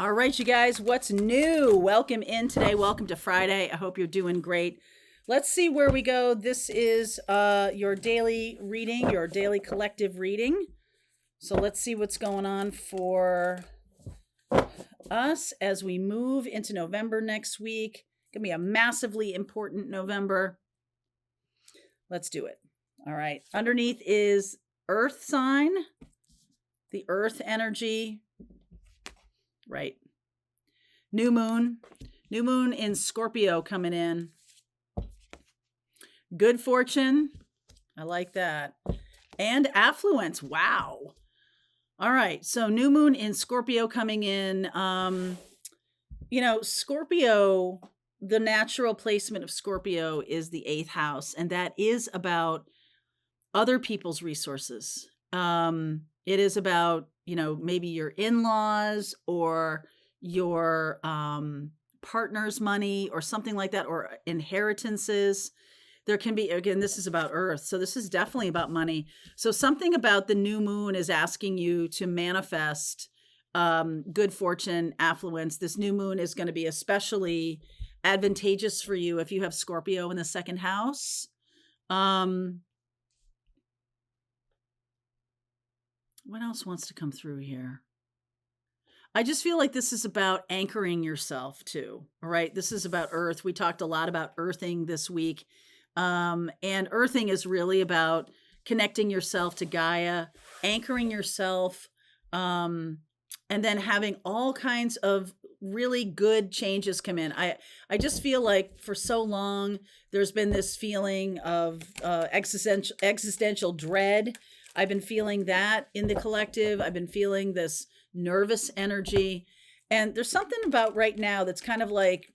All right, you guys, what's new? Welcome in today. Welcome to Friday. I hope you're doing great. Let's see where we go. This is your daily reading, your daily collective reading. So let's see what's going on for us as we move into November next week. Gonna be a massively important November. Let's do it. All right. Underneath is Earth sign, the Earth energy. Right. New moon in Scorpio coming in. Good fortune. I like that. And affluence. Wow. All right. So new moon in Scorpio coming in. Scorpio, the natural placement of Scorpio is the 8th house, and that is about other people's resources. It is about, maybe your in-laws or your partner's money or something like that, or inheritances. There can be, again, this is about Earth. So this is definitely about money. So something about the new moon is asking you to manifest good fortune, affluence. This new moon is going to be especially advantageous for you if you have Scorpio in the 2nd house. What else wants to come through here? I just feel like this is about anchoring yourself too. All right. This is about Earth. We talked a lot about earthing this week. And earthing is really about connecting yourself to Gaia, anchoring yourself, and then having all kinds of really good changes come in. I just feel like for so long, there's been this feeling of existential dread. I've been feeling that in the collective. I've been feeling this nervous energy. And there's something about right now that's kind of like,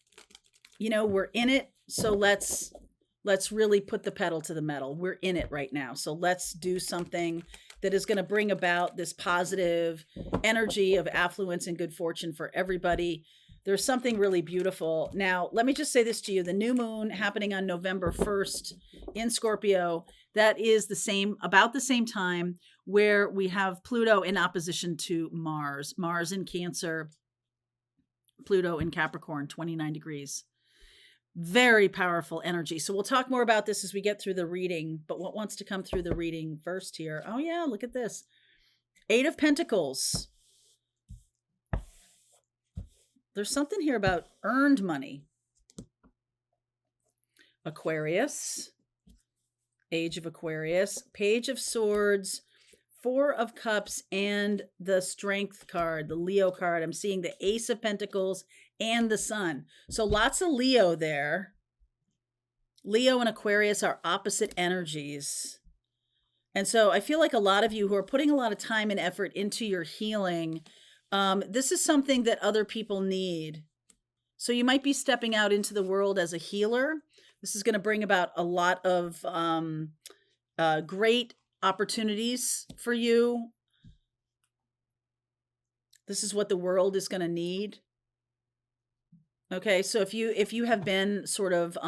we're in it. So let's really put the pedal to the metal. We're in it right now. So let's do something that is going to bring about this positive energy of affluence and good fortune for everybody. There's something really beautiful. Now, let me just say this to you. The new moon happening on November 1st in Scorpio, that is about the same time where we have Pluto in opposition to Mars. Mars in Cancer, Pluto in Capricorn, 29 degrees. Very powerful energy. So we'll talk more about this as we get through the reading. But what wants to come through the reading first here? Oh, yeah, look at this. 8 of Pentacles. There's something here about earned money. Aquarius. Age of Aquarius. Page of Swords. 4 of Cups and the Strength card, the Leo card. I'm seeing the Ace of Pentacles and the Sun. So lots of Leo there. Leo and Aquarius are opposite energies. And so I feel like a lot of you who are putting a lot of time and effort into your healing, this is something that other people need. So you might be stepping out into the world as a healer. This is going to bring about a lot of great opportunities for you. This is what the world is going to need. Okay, so if you have been sort of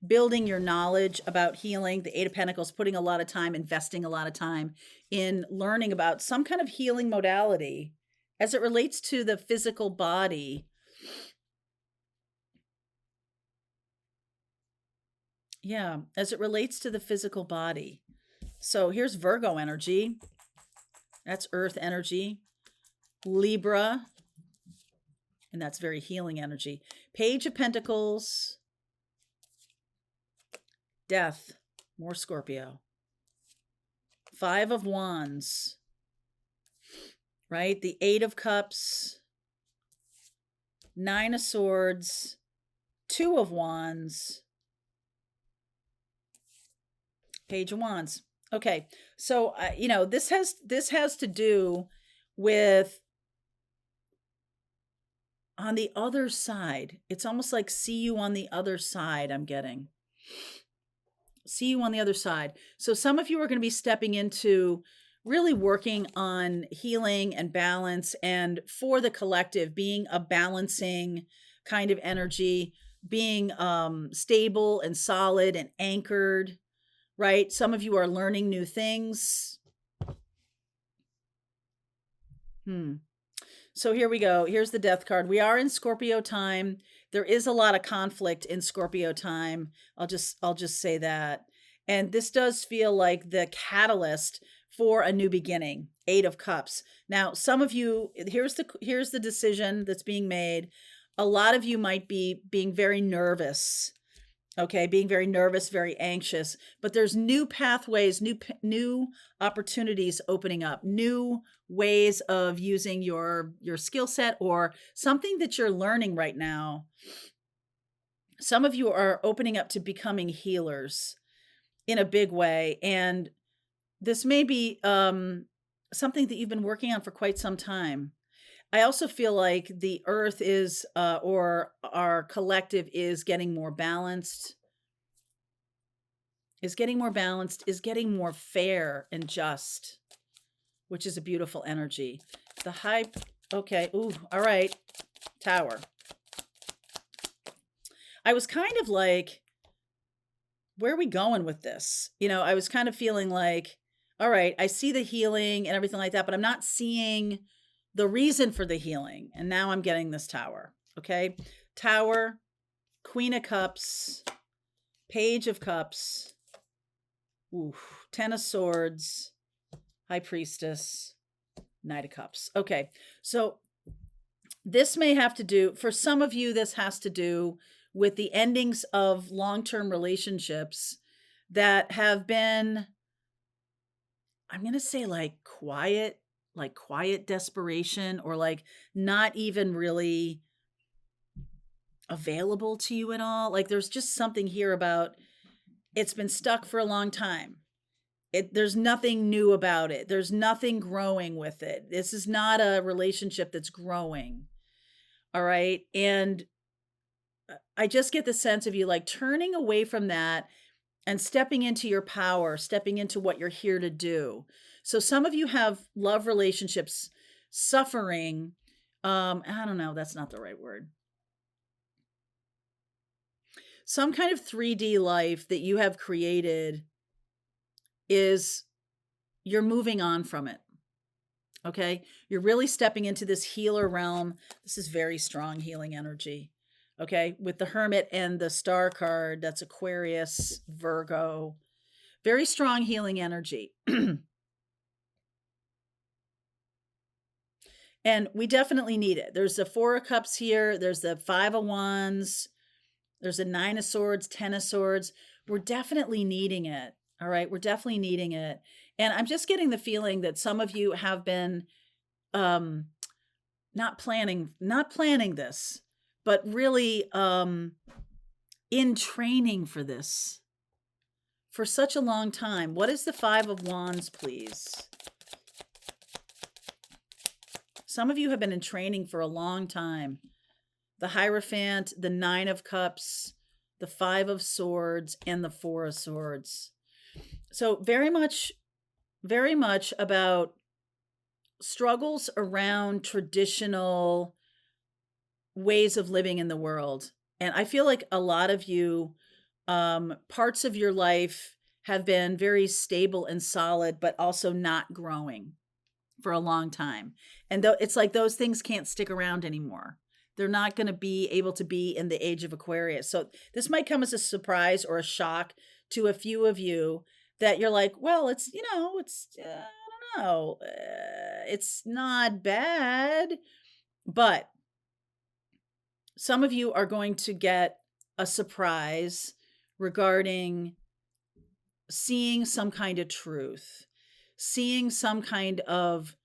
building your knowledge about healing, the 8 of Pentacles, putting a lot of time, investing a lot of time in learning about some kind of healing modality as it relates to the physical body. Yeah, as it relates to the physical body. So here's Virgo energy. That's Earth energy. Libra. And that's very healing energy. Page of Pentacles. Death. More Scorpio. 5 of Wands. Right? The 8 of Cups. 9 of Swords. 2 of Wands. Page of Wands. Okay, so this has to do with on the other side. It's almost like see you on the other side. I'm getting see you on the other side. So some of you are going to be stepping into really working on healing and balance, and for the collective, being a balancing kind of energy, being stable and solid and anchored. Right? Some of you are learning new things. So here we go. Here's the death card. We are in Scorpio time. There is a lot of conflict in Scorpio time. I'll just say that. And this does feel like the catalyst for a new beginning. 8 of Cups. Now, some of you, here's the decision that's being made. A lot of you might be being very nervous. Okay, being very nervous, very anxious, but there's new pathways, new opportunities opening up, new ways of using your skill set or something that you're learning right now. Some of you are opening up to becoming healers in a big way, and this may be something that you've been working on for quite some time. I also feel like the earth is, or our collective is getting more balanced, is getting more balanced, is getting more fair and just, which is a beautiful energy. The high, okay, ooh, all right, Tower. I was kind of like, where are we going with this? I was kind of feeling like, all right, I see the healing and everything like that, but I'm not seeing the reason for the healing. And now I'm getting this Tower. Okay. Tower, Queen of Cups, Page of Cups, ooh, 10 of Swords, High Priestess, Knight of Cups. Okay. So this may have to do, for some of you, this has to do with the endings of long-term relationships that have been, I'm going to say quiet desperation, or like not even really available to you at all. Like there's just something here about it's been stuck for a long time. There's nothing new about it. There's nothing growing with it. This is not a relationship that's growing. All right. And I just get the sense of you like turning away from that and stepping into your power, stepping into what you're here to do. So some of you have love relationships suffering. I don't know, that's not the right word. Some kind of 3D life that you have created is you're moving on from it. Okay. You're really stepping into this healer realm. This is very strong healing energy. Okay. With the Hermit and the Star card, that's Aquarius, Virgo, very strong healing energy. And we definitely need it. There's the 4 of Cups here. There's the 5 of Wands. There's a 9 of Swords, 10 of Swords. We're definitely needing it. All right. We're definitely needing it. And I'm just getting the feeling that some of you have been not planning this, but really in training for this for such a long time. What is the 5 of Wands, please? Some of you have been in training for a long time. The Hierophant, the 9 of Cups, the 5 of Swords, and the 4 of Swords. So very much about struggles around traditional ways of living in the world. And I feel like a lot of you, parts of your life have been very stable and solid, but also not growing for a long time. And it's like those things can't stick around anymore. They're not going to be able to be in the age of Aquarius. So this might come as a surprise or a shock to a few of you that you're like, well, it's, I don't know, it's not bad. But some of you are going to get a surprise regarding seeing some kind of truth, seeing some kind of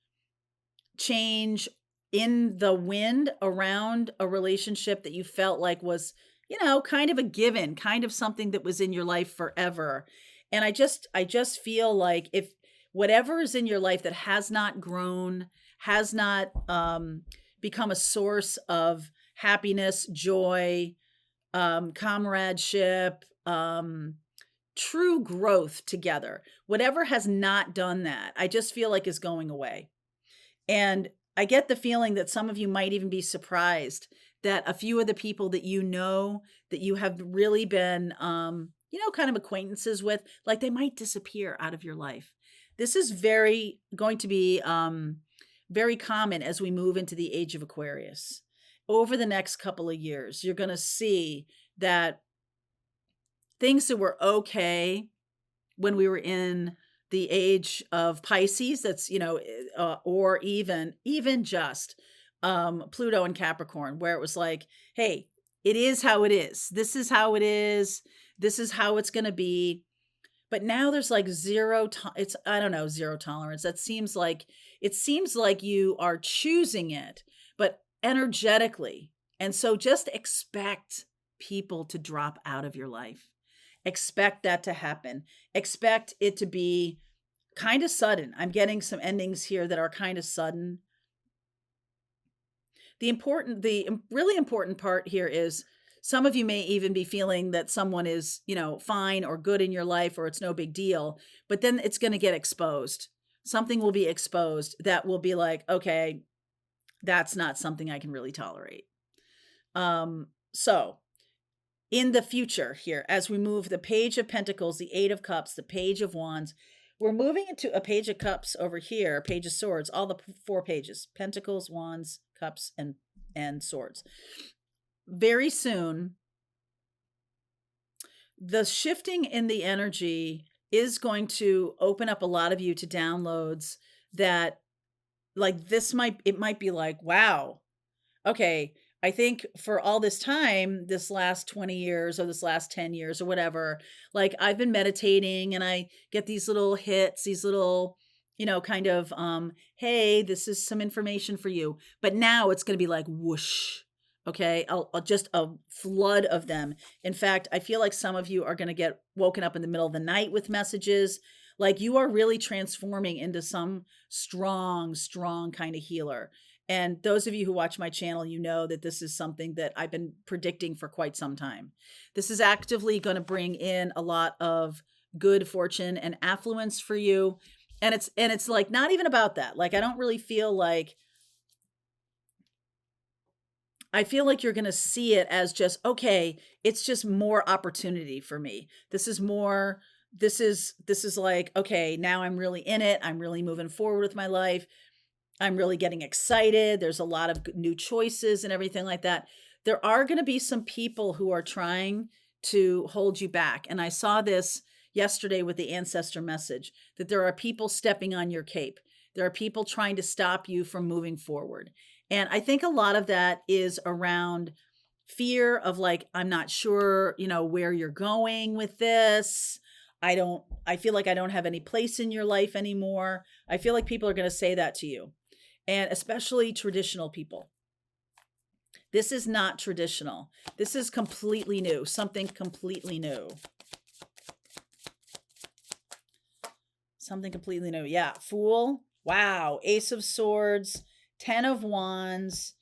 change in the wind around a relationship that you felt like was, kind of a given, kind of something that was in your life forever. And I just feel like if whatever is in your life that has not grown, has not become a source of happiness, joy, comradeship, true growth together, whatever has not done that, I just feel like is going away. And I get the feeling that some of you might even be surprised that a few of the people that that you have really been, kind of acquaintances with, like they might disappear out of your life. This is very going to be very common as we move into the age of Aquarius. Over the next couple of years, you're going to see that things that were okay when we were in the age of Pisces, that's, or even just Pluto and Capricorn, where it was like, hey, it is how it is. This is how it is. This is how it's going to be. But now there's like it's, I don't know, zero tolerance. It seems like you are choosing it, but energetically. And so just expect people to drop out of your life. Expect that to happen. Expect it to be kind of sudden. I'm getting some endings here that are kind of sudden. The really important part here is some of you may even be feeling that someone is, fine or good in your life, or it's no big deal, but then it's going to get exposed. Something will be exposed that will be like, okay, that's not something I can really tolerate. So in the future here, as we move the Page of Pentacles, the Eight of Cups, the Page of Wands, we're moving into a Page of Cups over here, Page of Swords, all the 4 pages, Pentacles, Wands, Cups, and Swords. Very soon, the shifting in the energy is going to open up a lot of you to downloads that, like, it might be like, wow, okay, I think for all this time, this last 20 years or this last 10 years or whatever, like, I've been meditating and I get these little hits, these little, kind of, hey, this is some information for you. But now it's going to be like whoosh. Okay. I'll just a flood of them. In fact, I feel like some of you are going to get woken up in the middle of the night with messages. Like, you are really transforming into some strong, strong kind of healer. And those of you who watch my channel, you know that this is something that I've been predicting for quite some time. This is actively going to bring in a lot of good fortune and affluence for you. And it's like not even about that. Like, I don't really feel like, I feel like you're going to see it as just, okay, it's just more opportunity for me. This is like, okay, now I'm really in it. I'm really moving forward with my life. I'm really getting excited. There's a lot of new choices and everything like that. There are going to be some people who are trying to hold you back. And I saw this yesterday with the ancestor message, that there are people stepping on your cape. There are people trying to stop you from moving forward. And I think a lot of that is around fear of, like, I'm not sure, where you're going with this. I feel like I don't have any place in your life anymore. I feel like people are going to say that to you. And especially traditional people. This is not traditional. This is completely new, something completely new. Something completely new. Yeah. Fool. Wow. Ace of Swords, 10 of Wands,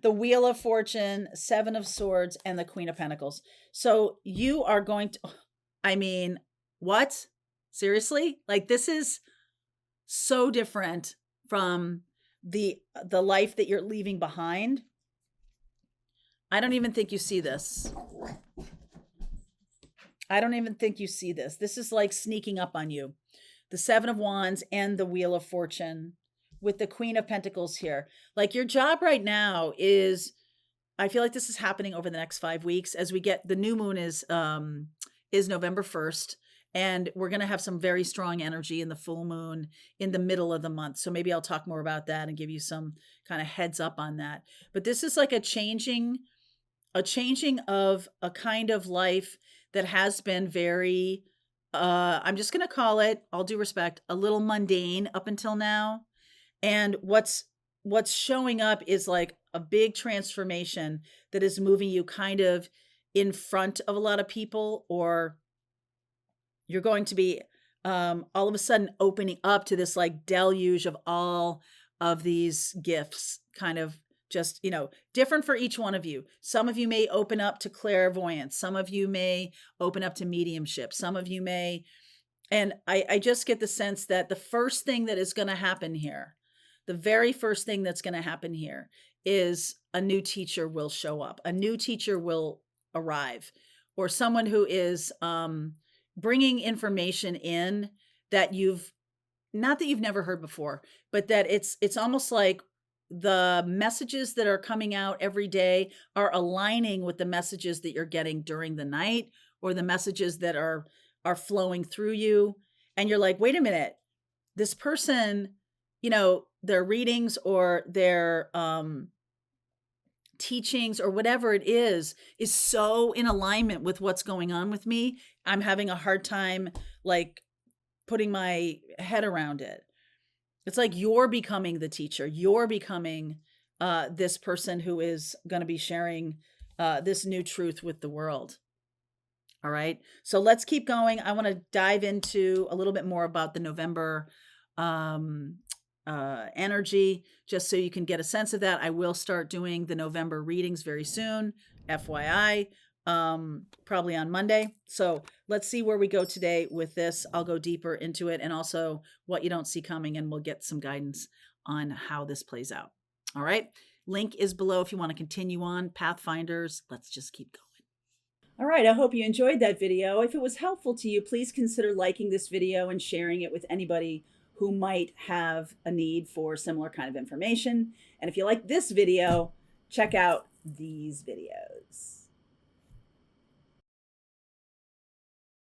the Wheel of Fortune, 7 of Swords, and the Queen of Pentacles. So you are going to, I mean, what? Seriously? Like, this is so different from the life that you're leaving behind. I don't even think you see this. I don't even think you see this. This is like sneaking up on you. The 7 of Wands and the Wheel of Fortune with the Queen of Pentacles here. Like, your job right now is, I feel like this is happening over the next 5 weeks as we get, the new moon is November 1st. And we're going to have some very strong energy in the full moon in the middle of the month. So maybe I'll talk more about that and give you some kind of heads up on that. But this is like a changing of a kind of life that has been very, I'm just going to call it, all due respect, a little mundane up until now. And what's showing up is like a big transformation that is moving you kind of in front of a lot of people, or you're going to be all of a sudden opening up to this like deluge of all of these gifts, kind of just, different for each one of you. Some of you may open up to clairvoyance. Some of you may open up to mediumship. Some of you may, and I just get the sense that the first thing that is going to happen here, the very first thing that's going to happen here is a new teacher will show up. A new teacher will arrive, or someone who is, bringing information in that you've not that you've never heard before, but that it's almost like the messages that are coming out every day are aligning with the messages that you're getting during the night, or the messages that are flowing through you, and you're like, "Wait a minute, this person, their readings or their teachings or whatever it is so in alignment with what's going on with me. I'm having a hard time like putting my head around it." It's like you're becoming the teacher. You're becoming this person who is going to be sharing this new truth with the world. All right. So let's keep going. I want to dive into a little bit more about the November um, energy, just so you can get a sense of that. I will start doing the November readings very soon, FYI, probably on Monday. So let's see where we go today with this. I'll go deeper into it and also what you don't see coming, and we'll get some guidance on how this plays out. All right. Link is below if you want to continue on. Pathfinders, let's just keep going. All right, I hope you enjoyed that video. If it was helpful to you, please consider liking this video and sharing it with anybody who might have a need for similar kind of information. And if you like this video, check out these videos.